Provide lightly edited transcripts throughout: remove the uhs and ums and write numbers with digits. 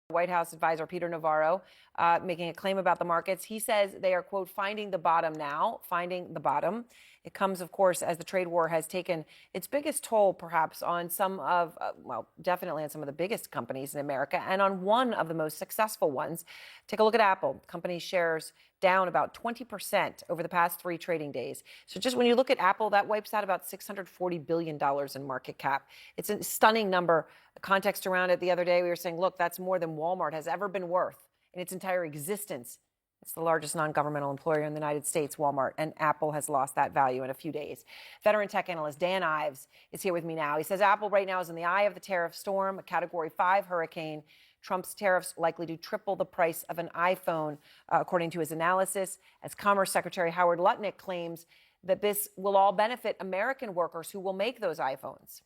White House advisor Peter Navarro making a claim about the markets. He says they are, quote, finding the bottom now, finding the bottom. It comes, of course, as the trade war has taken its biggest toll, perhaps, on some of, well, definitely on some of the biggest companies in America and on one of the most successful ones. Take a look at Apple. Company shares down about 20% over the past 3 trading days. So just when you look at Apple, that wipes out about $640 billion in market cap. It's a stunning number. The context around it the other day, we were saying, look, that's more than Walmart has ever been worth in its entire existence. It's the largest non-governmental employer in the United States, Walmart, and Apple has lost that value in a few days. Veteran tech analyst Dan Ives is here with me now. He says Apple right now is in the eye of the tariff storm, a Category 5 hurricane. Trump's tariffs likely to triple the price of an iPhone, according to his analysis, as Commerce Secretary Howard Lutnick claims that this will all benefit American workers who will make those iPhones.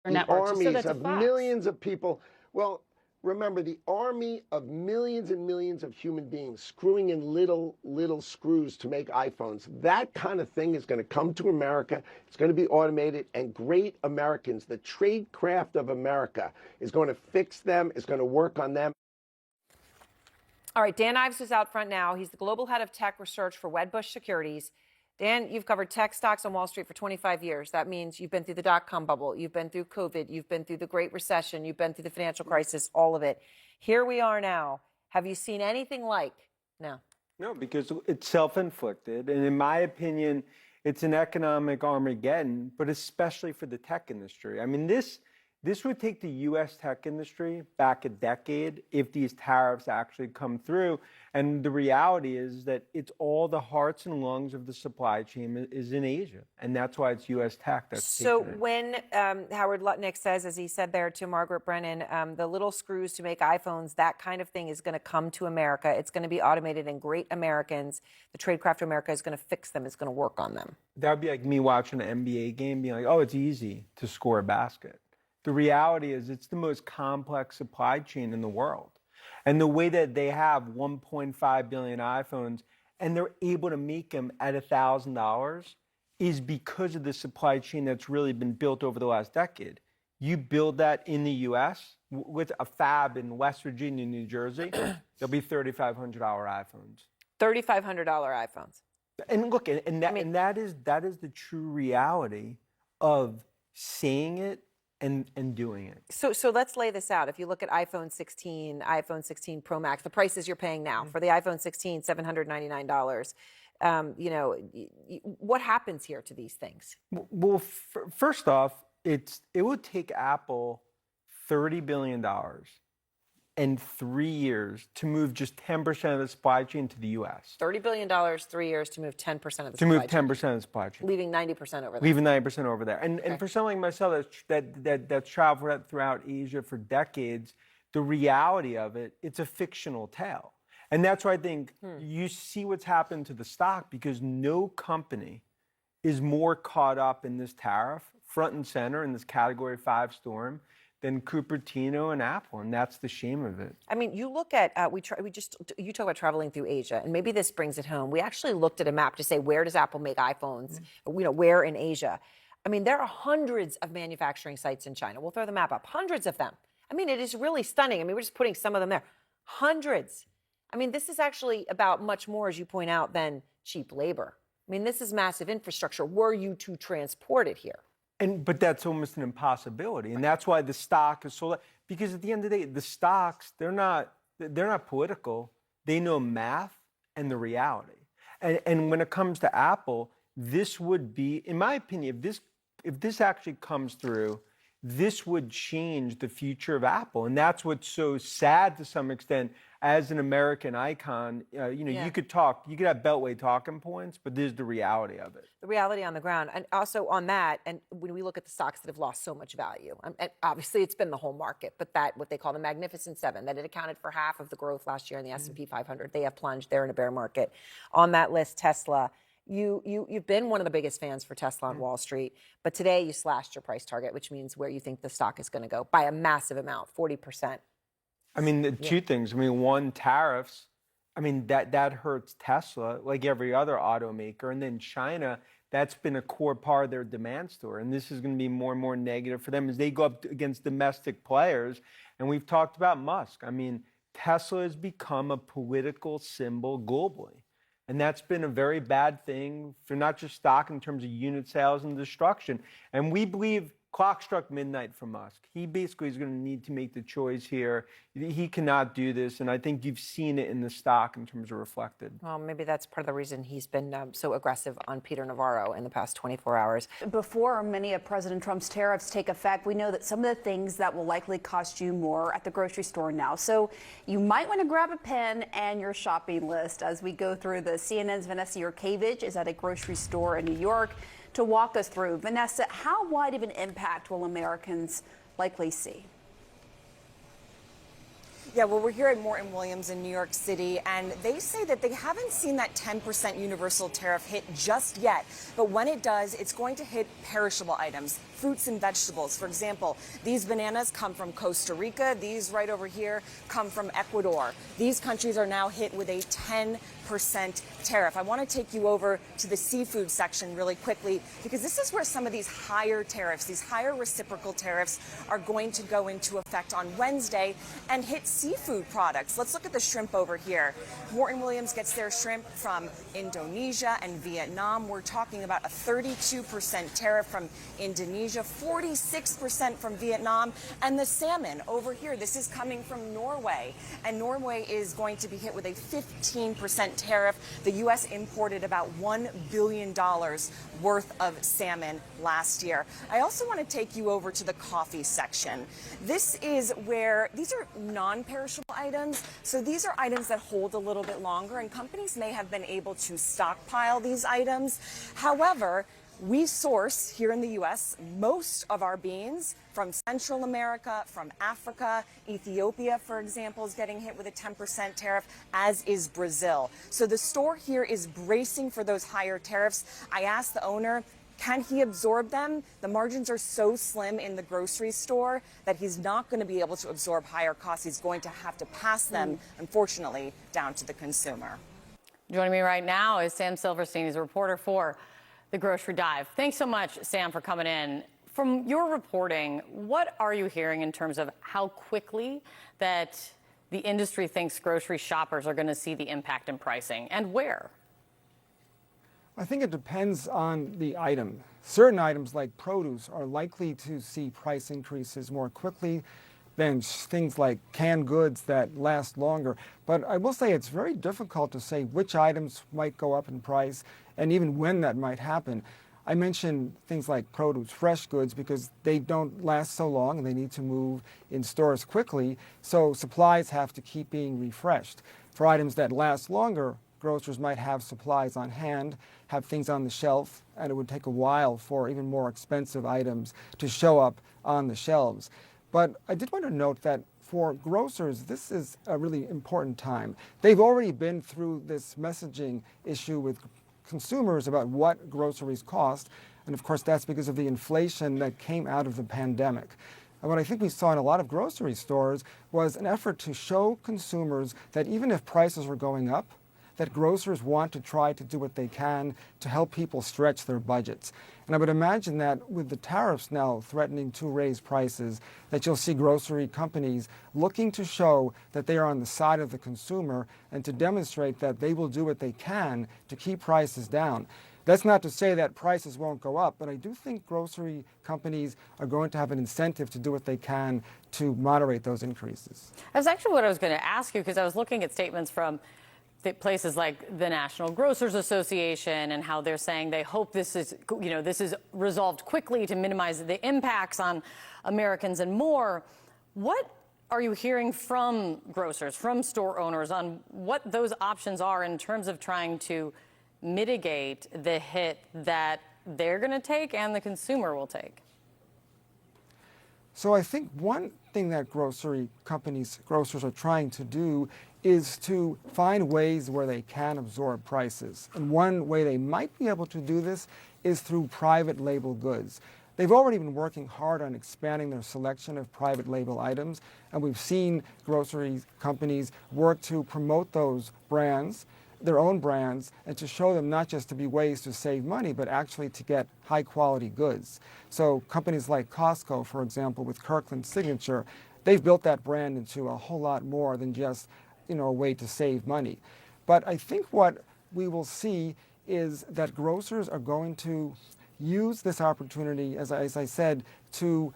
The armies of millions of people. Well, remember, the army of millions and millions of human beings screwing in little screws to make iPhones. That kind of thing is going to come to America. It's going to be automated, and great Americans, the trade craft of America, is going to fix them, is going to work on them. All right, Dan Ives is out front now. He's the global head of tech research for Wedbush Securities. Dan, you've covered tech stocks on Wall Street for 25 years. That means you've been through the dot-com bubble, you've been through COVID, you've been through the Great Recession, you've been through the financial crisis, all of it. Here we are now. Have you seen anything like now? No, because it's self-inflicted. And in my opinion, it's an economic Armageddon, but especially for the tech industry. I mean, this would take the U.S. tech industry back a decade if these tariffs actually come through. And the reality is that it's all the hearts and lungs of the supply chain is in Asia. And that's why it's U.S. tech that's So when Howard Lutnick says, as he said there to Margaret Brennan, the little screws to make iPhones, that kind of thing is going to come to America. It's going to be automated, and great Americans, the tradecraft of America, is going to fix them, is going to work on them. That would be like me watching an NBA game being like, oh, it's easy to score a basket. The reality is it's the most complex supply chain in the world. And the way that they have 1.5 billion iPhones and they're able to make them at $1,000 is because of the supply chain that's really been built over the last decade. You build that in the US with a fab in West Virginia, New Jersey, there'll be $3,500 iPhones. $3,500 iPhones. And look, that is the true reality of saying it and doing it. So let's lay this out. If you look at iPhone 16, iPhone 16 Pro Max, the prices you're paying now for the iPhone 16, $799. You know, what happens here to these things? Well, first off, it would take Apple $30 billion in 3 years to move just 10% of the supply chain to the U.S. $30 billion, 3 years to move 10% of the supply chain. To move 10% of the supply chain. Leaving 90% over there. Leaving 90% over there. And for someone like myself that's traveled throughout Asia for decades, the reality of it, it's a fictional tale. And that's why I think you see what's happened to the stock, because no company is more caught up in this tariff, front and center in this Category 5 storm, than Cupertino and Apple, and that's the shame of it. I mean, you look at you talk about traveling through Asia, and maybe this brings it home. We actually looked at a map to say, where does Apple make iPhones? You know, where in Asia? I mean, there are hundreds of manufacturing sites in China. We'll throw the map up. Hundreds of them. I mean, it is really stunning. I mean, we're just putting some of them there. Hundreds. I mean, this is actually about much more, as you point out, than cheap labor. I mean, this is massive infrastructure were you to transport it here. But that's almost an impossibility, and that's why the stock is so. Because at the end of the day, the stocks they're not political. They know math and the reality. And when it comes to Apple, this would be, in my opinion, if this actually comes through, this would change the future of Apple, and that's what's so sad to some extent. As an American icon, you could have Beltway talking points, but this is the reality of it. The reality on the ground. And also on that, and when we look at the stocks that have lost so much value, and obviously it's been the whole market, but that, what they call the Magnificent Seven, that it accounted for half of the growth last year in the S&P 500. They have plunged. They're in a bear market. On that list, Tesla. You've been one of the biggest fans for Tesla on Wall Street, but today you slashed your price target, which means where you think the stock is going to go by a massive amount, 40%. I mean, two things. I mean, one, tariffs. I mean, that hurts Tesla like every other automaker. And then China, that's been a core part of their demand story. And this is going to be more and more negative for them as they go up against domestic players. And we've talked about Musk. I mean, Tesla has become a political symbol globally. And that's been a very bad thing for not just stock in terms of unit sales and destruction. And we believe clock struck midnight for Musk. He basically is going to need to make the choice here. He cannot do this. And I think you've seen it in the stock in terms of reflected. Well, maybe that's part of the reason he's been so aggressive on Peter Navarro in the past 24 hours. Before many of President Trump's tariffs take effect, we know that some of the things that will likely cost you more at the grocery store now. So you might want to grab a pen and your shopping list as we go through the CNN's Vanessa Yurkevich is at a grocery store in New York to walk us through. Vanessa, how wide of an impact will Americans likely see? Yeah, well, we're here at Morton Williams in New York City, and they say that they haven't seen that 10% universal tariff hit just yet. But when it does, it's going to hit perishable items, fruits and vegetables. For example, these bananas come from Costa Rica. These right over here come from Ecuador. These countries are now hit with a 10% tariff. I want to take you over to the seafood section really quickly, because this is where some of these higher tariffs, these higher reciprocal tariffs, are going to go into effect on Wednesday and hit seafood products. Let's look at the shrimp over here. Morton Williams gets their shrimp from Indonesia and Vietnam. We're talking about a 32% tariff from Indonesia, 46% from Vietnam, and the salmon over here, this is coming from Norway, and Norway is going to be hit with a 15% tariff. The U.S. imported about $1 billion worth of salmon last year. I also want to take you over to the coffee section. This is where these are non-perishable items, so these are items that hold a little bit longer, and companies may have been able to stockpile these items. However, we source here in the U.S. most of our beans from Central America, from Africa. Ethiopia, for example, is getting hit with a 10% tariff, as is Brazil. So the store here is bracing for those higher tariffs. I asked the owner, can he absorb them? The margins are so slim in the grocery store that he's not going to be able to absorb higher costs. He's going to have to pass them, unfortunately, down to the consumer. Joining me right now is Sam Silverstein. He's a reporter for The Grocery Dive. Thanks so much, Sam, for coming in. From your reporting, what are you hearing in terms of how quickly that the industry thinks grocery shoppers are going to see the impact in pricing, and where? I think it depends on the item. Certain items like produce are likely to see price increases more quickly than things like canned goods that last longer. But I will say it's very difficult to say which items might go up in price and even when that might happen. I mentioned things like produce, fresh goods, because they don't last so long and they need to move in stores quickly, so supplies have to keep being refreshed. For items that last longer, grocers might have supplies on hand, have things on the shelf, and it would take a while for even more expensive items to show up on the shelves. But I did want to note that for grocers, this is a really important time. They've already been through this messaging issue with consumers about what groceries cost, and of course that's because of the inflation that came out of the pandemic. And what I think we saw in a lot of grocery stores was an effort to show consumers that even if prices are going up, that grocers want to try to do what they can to help people stretch their budgets. And I would imagine that with the tariffs now threatening to raise prices, that you'll see grocery companies looking to show that they are on the side of the consumer and to demonstrate that they will do what they can to keep prices down. That's not to say that prices won't go up, but I do think grocery companies are going to have an incentive to do what they can to moderate those increases. That's actually what I was going to ask you, because I was looking at statements from places like the National Grocers Association and how they're saying they hope this is resolved quickly to minimize the impacts on Americans and more. What are you hearing from grocers, from store owners, on what those options are in terms of trying to mitigate the hit that they're going to take and the consumer will take? So I think one thing that grocers are trying to do is to find ways where they can absorb prices. And one way they might be able to do this is through private label goods. They've already been working hard on expanding their selection of private label items, and we've seen grocery companies work to promote those brands their own brands and to show them not just to be ways to save money, but actually to get high quality goods. So companies like Costco, for example, with Kirkland Signature, they've built that brand into a whole lot more than just, a way to save money. But I think what we will see is that grocers are going to use this opportunity, as I said, to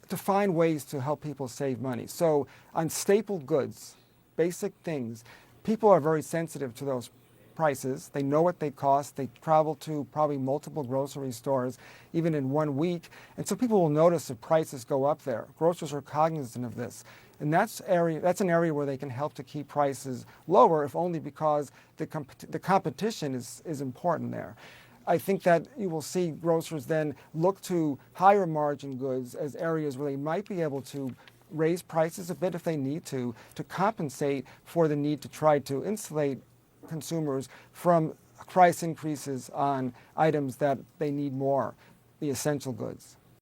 find ways to help people save money. So on staple goods, basic things, people are very sensitive to those prices. They know what they cost. They travel to probably multiple grocery stores, even in 1 week. And so people will notice if prices go up there. Grocers are cognizant of this. And that's an area where they can help to keep prices lower, if only because the competition is important there. I think that you will see grocers then look to higher margin goods as areas where they might be able to raise prices a bit if they need to compensate for the need to try to insulate consumers from price increases on items that they need more, the essential goods.